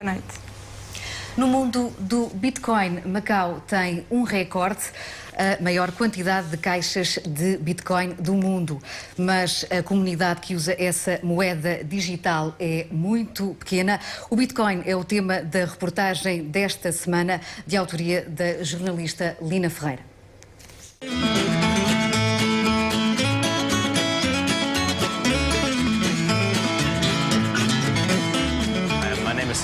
Boa noite. No mundo do Bitcoin, Macau tem um recorde, a maior quantidade de caixas de Bitcoin do mundo. Mas a comunidade que usa essa moeda digital é muito pequena. O Bitcoin é o tema da reportagem desta semana, de autoria da jornalista Lina Ferreira.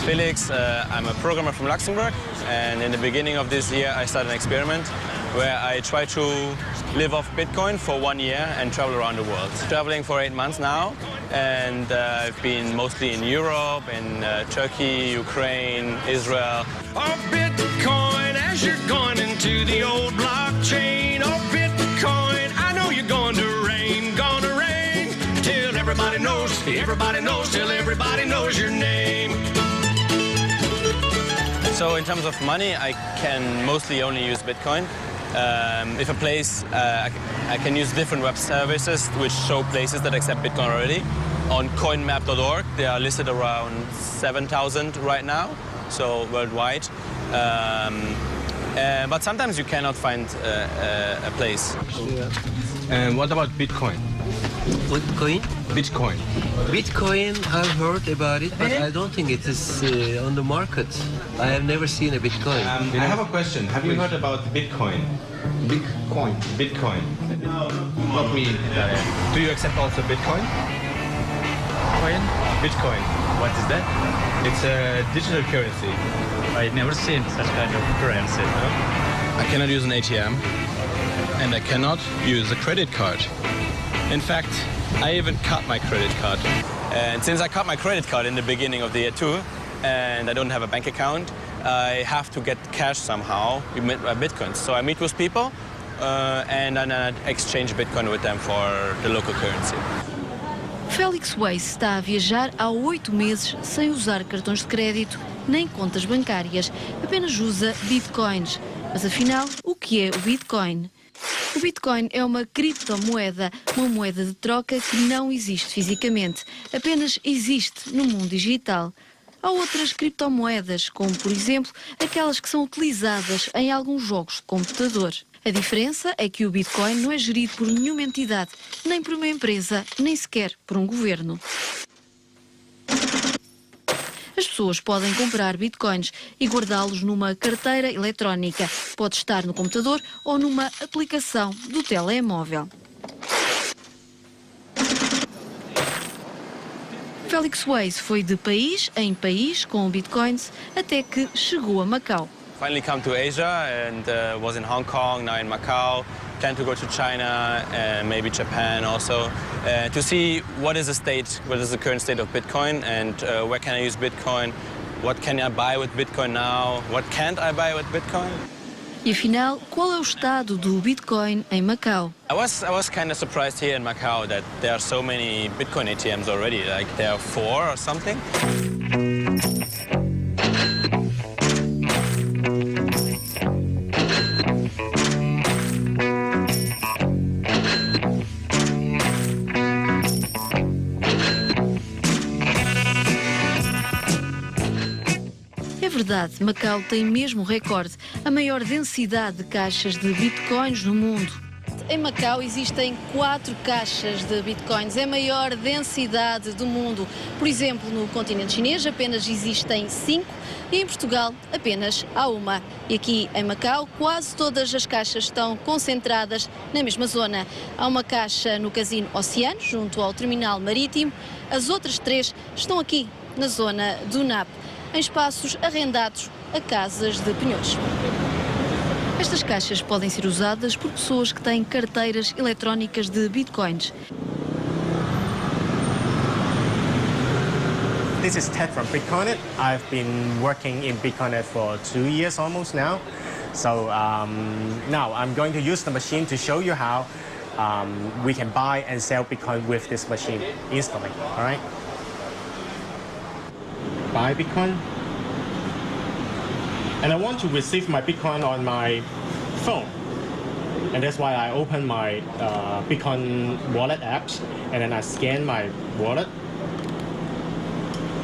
Felix, I'm a programmer from Luxembourg, and in the beginning of this year I started an experiment where I try to live off Bitcoin for 1 year and travel around the world. Traveling for 8 months now, and I've been mostly in Europe, in Turkey, Ukraine, Israel. Oh, Bitcoin, as you're going into the old blockchain. Oh, Bitcoin, I know you're going to rain, till everybody knows, till everybody knows your name. So in terms of money, I can mostly only use Bitcoin. If a place, I can use different web services which show places that accept Bitcoin already. On coinmap.org, they are listed around 7,000 right now, so worldwide. But sometimes you cannot find a place. And what about Bitcoin? What coin? Bitcoin. Bitcoin, I've heard about it, but I don't think it is on the market. I have never seen a Bitcoin. I have a question. Have you heard about Bitcoin? Bitcoin. Bitcoin. No, not me. Do you accept also Bitcoin? Coin? Bitcoin. What is that? It's a digital currency. I never seen such kind of currency. I cannot use an ATM, and I cannot use a credit card. In fact, I even cut my credit card. And since I cut my credit card in the beginning of the year too, and I don't have a bank account, I have to get cash somehow with my Bitcoins. So I meet with people and then I exchange Bitcoin with them for the local currency. Felix Weiss está a viajar há 8 meses sem usar cartões de crédito nem contas bancárias. Apenas usa Bitcoins. Mas afinal, o que é o Bitcoin? O Bitcoin é uma criptomoeda, uma moeda de troca que não existe fisicamente, apenas existe no mundo digital. Há outras criptomoedas, como por exemplo aquelas que são utilizadas em alguns jogos de computador. A diferença é que o Bitcoin não é gerido por nenhuma entidade, nem por uma empresa, nem sequer por um governo. As pessoas podem comprar bitcoins e guardá-los numa carteira eletrónica. Pode estar no computador ou numa aplicação do telemóvel. Felix Weiss foi de país em país com bitcoins até que chegou a Macau. Finally come to Asia and was in Hong Kong, now in Macau. Plan to go to China and maybe Japan also to see what is the current state of Bitcoin and where can I use Bitcoin, what can I buy with Bitcoin now, what can't I buy with Bitcoin. E afinal, qual é o estado do Bitcoin em Macau? I was kind of surprised here in Macau that there are so many Bitcoin ATMs already, like there are 4 or something. É verdade, Macau tem mesmo o recorde, a maior densidade de caixas de bitcoins no mundo. Em Macau existem 4 caixas de bitcoins, é a maior densidade do mundo. Por exemplo, no continente chinês apenas existem 5 e em Portugal apenas há uma. E aqui em Macau quase todas as caixas estão concentradas na mesma zona. Há uma caixa no Casino Oceano, junto ao terminal marítimo. As outras 3 estão aqui, na zona do NAP, em espaços arrendados a casas de penhores. Estas caixas podem ser usadas por pessoas que têm carteiras eletrónicas de bitcoins. This is Ted from Bitcoin. I've been working in Bitcoin for 2 years almost now. So now I'm going to use the machine to show you how we can buy and sell Bitcoin with this machine instantly. All right. Buy Bitcoin. And I want to receive my Bitcoin on my phone. And that's why I open my Bitcoin wallet apps and then I scan my wallet.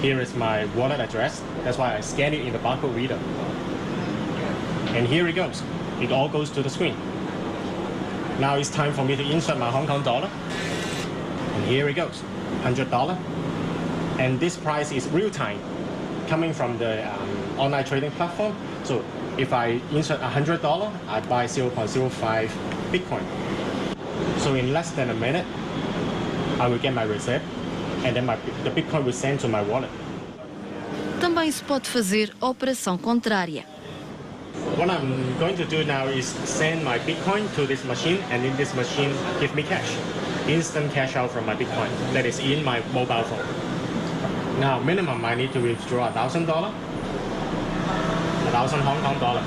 Here is my wallet address. That's why I scan it in the barcode reader. And here it goes. It all goes to the screen. Now it's time for me to insert my Hong Kong dollar. And here it goes, $100. And this price is real time, coming from the online trading platform. So if I insert $100, I buy 0.05 Bitcoin. So in less than a minute, I will get my receipt, and then the Bitcoin will send to my wallet. Também se pode fazer a operação contrária. What I'm going to do now is send my Bitcoin to this machine, and in this machine give me cash. Instant cash out from my Bitcoin that is in my mobile phone. Now minimum I need to withdraw $1,000, 1,000 Hong Kong dollar.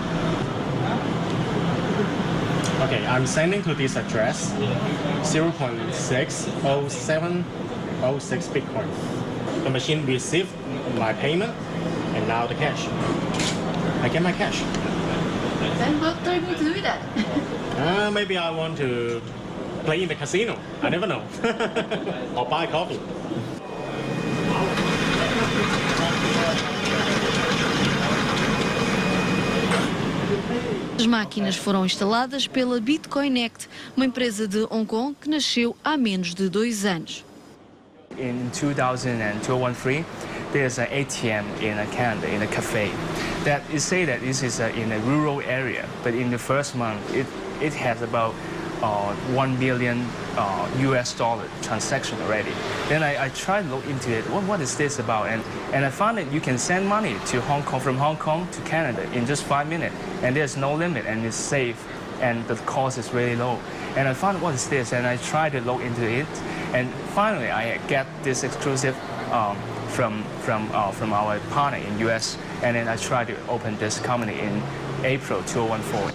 Okay, I'm sending to this address 0.60706 Bitcoin. The machine received my payment, and now the cash. I get my cash. Then what are you going to do with that? Maybe I want to play in the casino. I never know. Or buy coffee. As máquinas foram instaladas pela BitcoinEct, uma empresa de Hong Kong que nasceu há menos de 2 anos. In 2013, there's an ATM in Canada, in a cafe. That is say that this is in a rural area, but in the first month, it has about $1 billion US transaction already. Then I tried to look into it. What is this about? And I found that you can send money to Hong Kong from Hong Kong to Canada in just 5 minutes, and there's no limit, and it's safe, and the cost is really low. And I found what is this, and I tried to look into it, and finally I get this exclusive from our partner in US, and then I tried to open this company in April 2014.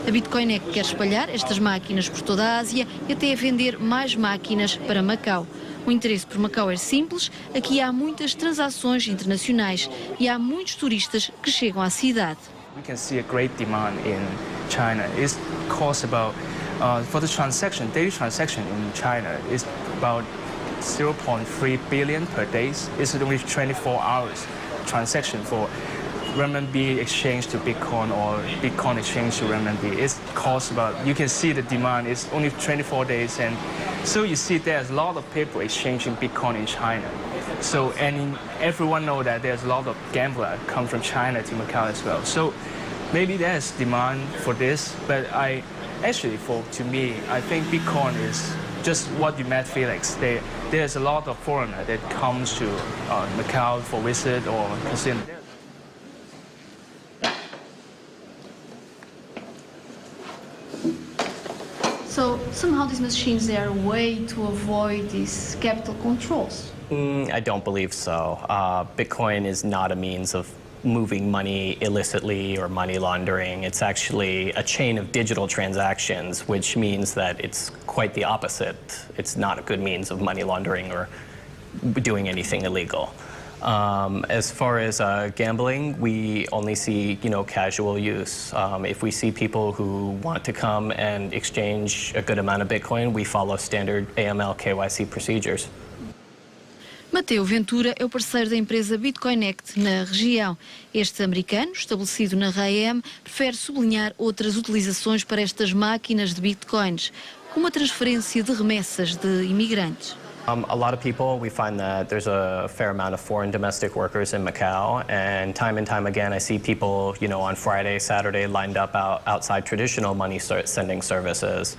A BitcoinEct quer espalhar estas máquinas por toda a Ásia e até vender mais máquinas para Macau. O interesse por Macau é simples, aqui há muitas transações internacionais e há muitos turistas que chegam à cidade. We can see a great demand in China. It costs about, for the transaction, daily transaction in China is about 0.3 billion per day. It's only 24 hours transaction for renminbi exchange to Bitcoin or Bitcoin exchange to renminbi. It costs about, you can see the demand is only 24 days, and so you see there's a lot of people exchanging Bitcoin in China. So, and everyone know that there's a lot of gamblers come from China to Macau as well. So maybe there's demand for this, but to me, I think Bitcoin is just what you met Felix. There's a lot of foreigner that comes to Macau for visit or casino. So somehow these machines, they are a way to avoid these capital controls. I don't believe so. Bitcoin is not a means of moving money illicitly or money laundering. It's actually a chain of digital transactions, which means that it's quite the opposite. It's not a good means of money laundering or doing anything illegal. As far as gambling, we only see, casual use. If we see people who want to come and exchange a good amount of Bitcoin, we follow standard AML KYC procedures. Mateo Ventura é o parceiro da empresa BitcoinEct na região. Este americano, estabelecido na RAM, prefere sublinhar outras utilizações para estas máquinas de Bitcoins, como a transferência de remessas de imigrantes. A lot of people, we find that there's a fair amount of foreign domestic workers in Macau, and time again I see people, on Friday, Saturday lined up outside traditional money sending services.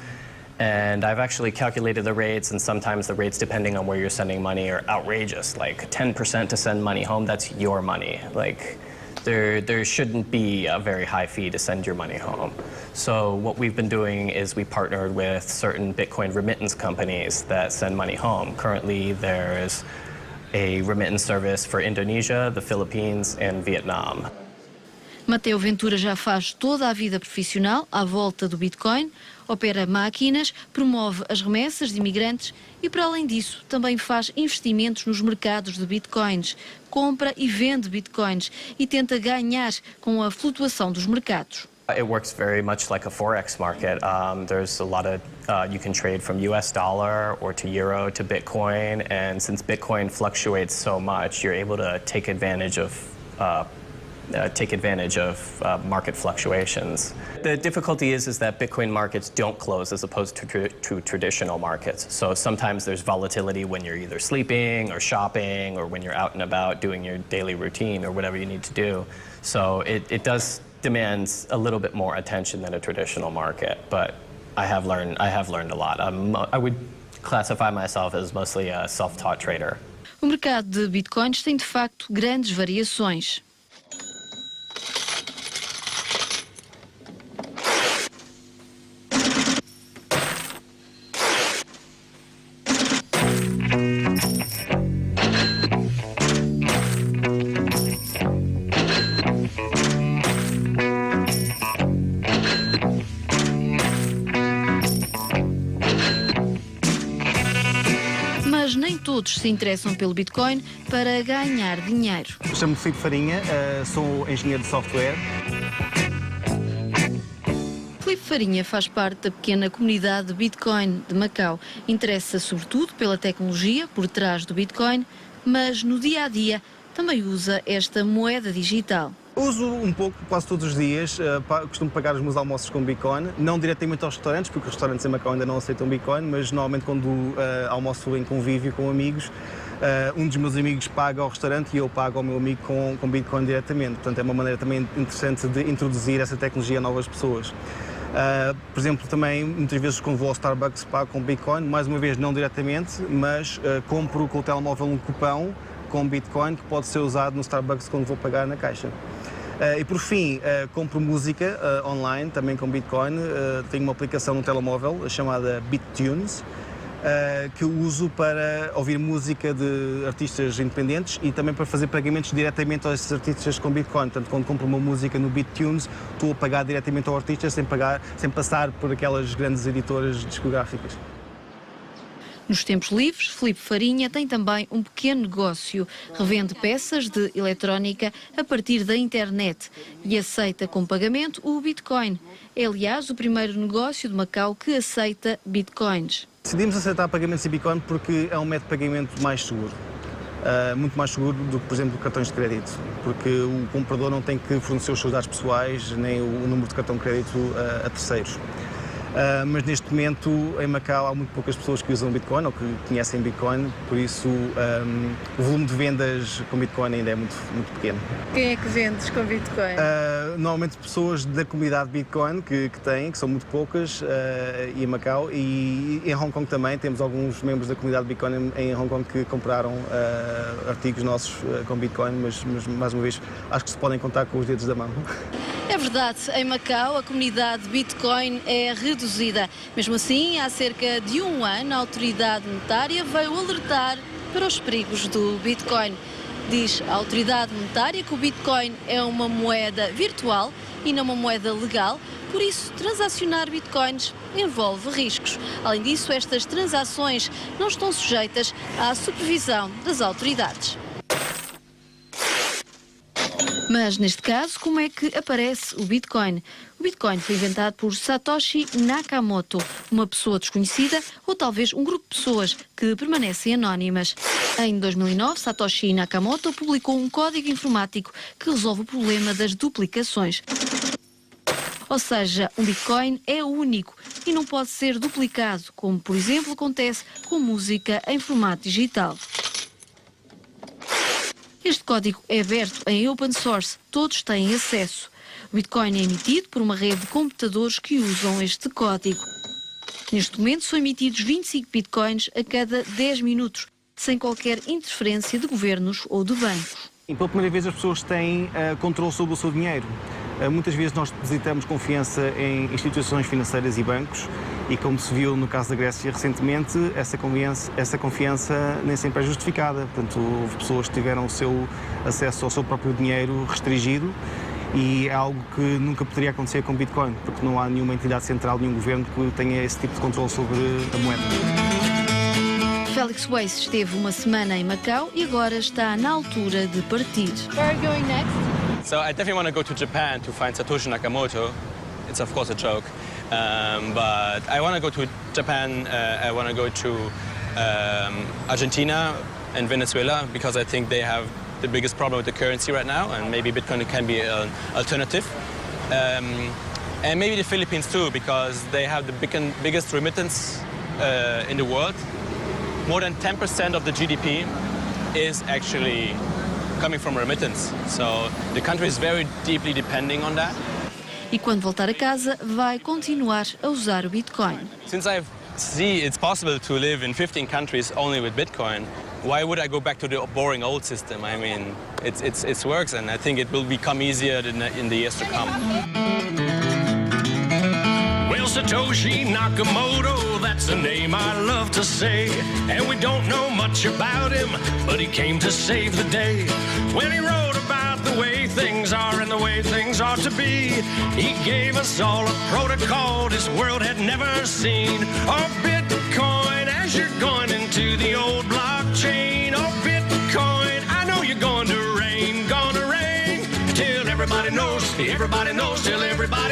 And I've actually calculated the rates, and sometimes the rates, depending on where you're sending money, are outrageous. Like 10% to send money home, that's your money. Like, there shouldn't be a very high fee to send your money home. So what we've been doing is we partnered with certain Bitcoin remittance companies that send money home. Currently, there's a remittance service for Indonesia, the Philippines, and Vietnam. Mateo Ventura já faz toda a vida profissional à volta do Bitcoin, opera máquinas, promove as remessas de imigrantes e, para além disso, também faz investimentos nos mercados de Bitcoins, compra e vende Bitcoins e tenta ganhar com a flutuação dos mercados. It works very much like a forex market. There's a lot of you can trade from US dollar or to euro to Bitcoin, and since Bitcoin fluctuates so much, you're able to take advantage of market fluctuations. The difficulty is that Bitcoin markets don't close as opposed to traditional markets. So sometimes there's volatility when you're either sleeping or shopping or when you're out and about doing your daily routine or whatever you need to do. So it does demands a little bit more attention than a traditional market, but I have learned a lot. I would classify myself as mostly a self-taught trader. O mercado de bitcoins tem de facto grandes variações. Mas nem todos se interessam pelo Bitcoin para ganhar dinheiro. Chamo-me Filipe Farinha, sou engenheiro de software. Filipe Farinha faz parte da pequena comunidade de Bitcoin de Macau. Interessa sobretudo pela tecnologia por trás do Bitcoin, mas no dia-a-dia também usa esta moeda digital. Uso um pouco, quase todos os dias, costumo pagar os meus almoços com Bitcoin, não diretamente aos restaurantes, porque os restaurantes em Macau ainda não aceitam Bitcoin, mas normalmente quando almoço em convívio com amigos, um dos meus amigos paga ao restaurante e eu pago ao meu amigo com Bitcoin diretamente. Portanto, é uma maneira também interessante de introduzir essa tecnologia a novas pessoas. Por exemplo, também, muitas vezes quando vou ao Starbucks pago com Bitcoin, mais uma vez não diretamente, mas compro com o telemóvel um cupão com Bitcoin que pode ser usado no Starbucks quando vou pagar na caixa. E por fim, compro música online, também com Bitcoin. Tenho uma aplicação no telemóvel chamada BitTunes, que eu uso para ouvir música de artistas independentes e também para fazer pagamentos diretamente a esses artistas com Bitcoin. Portanto, quando compro uma música no BitTunes, estou a pagar diretamente ao artista sem passar por aquelas grandes editoras discográficas. Nos tempos livres, Filipe Farinha tem também um pequeno negócio. Revende peças de eletrónica a partir da internet e aceita como pagamento o Bitcoin. É, aliás, o primeiro negócio de Macau que aceita Bitcoins. Decidimos aceitar pagamentos em Bitcoin porque é um método de pagamento mais seguro. Muito mais seguro do que, por exemplo, cartões de crédito, porque o comprador não tem que fornecer os seus dados pessoais nem o número de cartão de crédito a terceiros. Mas neste momento em Macau há muito poucas pessoas que usam Bitcoin ou que conhecem Bitcoin, por isso o volume de vendas com Bitcoin ainda é muito pequeno. Quem é que vendes com Bitcoin? Normalmente pessoas da comunidade Bitcoin que são muito poucas, e em Macau, e em Hong Kong também temos alguns membros da comunidade Bitcoin em Hong Kong que compraram artigos nossos com Bitcoin, mas mais uma vez acho que se podem contar com os dedos da mão. É verdade, em Macau a comunidade Bitcoin é reduzida. Mesmo assim, há cerca de um ano a autoridade monetária veio alertar para os perigos do Bitcoin. Diz a autoridade monetária que o Bitcoin é uma moeda virtual e não uma moeda legal, por isso transacionar Bitcoins envolve riscos. Além disso, estas transações não estão sujeitas à supervisão das autoridades. Mas, neste caso, como é que aparece o Bitcoin? O Bitcoin foi inventado por Satoshi Nakamoto, uma pessoa desconhecida ou talvez um grupo de pessoas que permanecem anónimas. Em 2009, Satoshi Nakamoto publicou um código informático que resolve o problema das duplicações. Ou seja, um Bitcoin é único e não pode ser duplicado, como, por exemplo, acontece com música em formato digital. Este código é aberto em open source, todos têm acesso. O Bitcoin é emitido por uma rede de computadores que usam este código. Neste momento são emitidos 25 Bitcoins a cada 10 minutos, sem qualquer interferência de governos ou de bancos. Pela primeira vez as pessoas têm controle sobre o seu dinheiro. Muitas vezes nós depositamos confiança em instituições financeiras e bancos e, como se viu no caso da Grécia recentemente, essa confiança nem sempre é justificada. Portanto, houve pessoas que tiveram o seu acesso ao seu próprio dinheiro restringido e é algo que nunca poderia acontecer com Bitcoin, porque não há nenhuma entidade central, nenhum governo que tenha esse tipo de controle sobre a moeda. Felix Weiss esteve uma semana em Macau e agora está na altura de partir. Where are you going next? So I definitely want to go to Japan to find Satoshi Nakamoto It's of course a joke. But I want to go to Japan, I want to go to Argentina and Venezuela because I think they have the biggest problem with the currency right now, and maybe Bitcoin can be an alternative. And maybe the Philippines too, because they have the biggest remittance in the world. More than 10% of the GDP is actually coming from remittance. So the country is very deeply depending on that. E quando voltar a casa, vai continuar a usar o Bitcoin. Since I see it's possible to live in 15 countries only with Bitcoin, why would I go back to the boring old system? I mean, it works, and I think it will become easier in the years to come. Well, Satoshi Nakamoto, that's a name I love to say. And we don't know much about him, but he came to save the day. When he wrote about the way things are and the way things ought to be, he gave us all a protocol this world had never seen. Oh, Bitcoin, as you're going into the old blockchain. Oh, Bitcoin, I know you're going to reign, till everybody knows, till everybody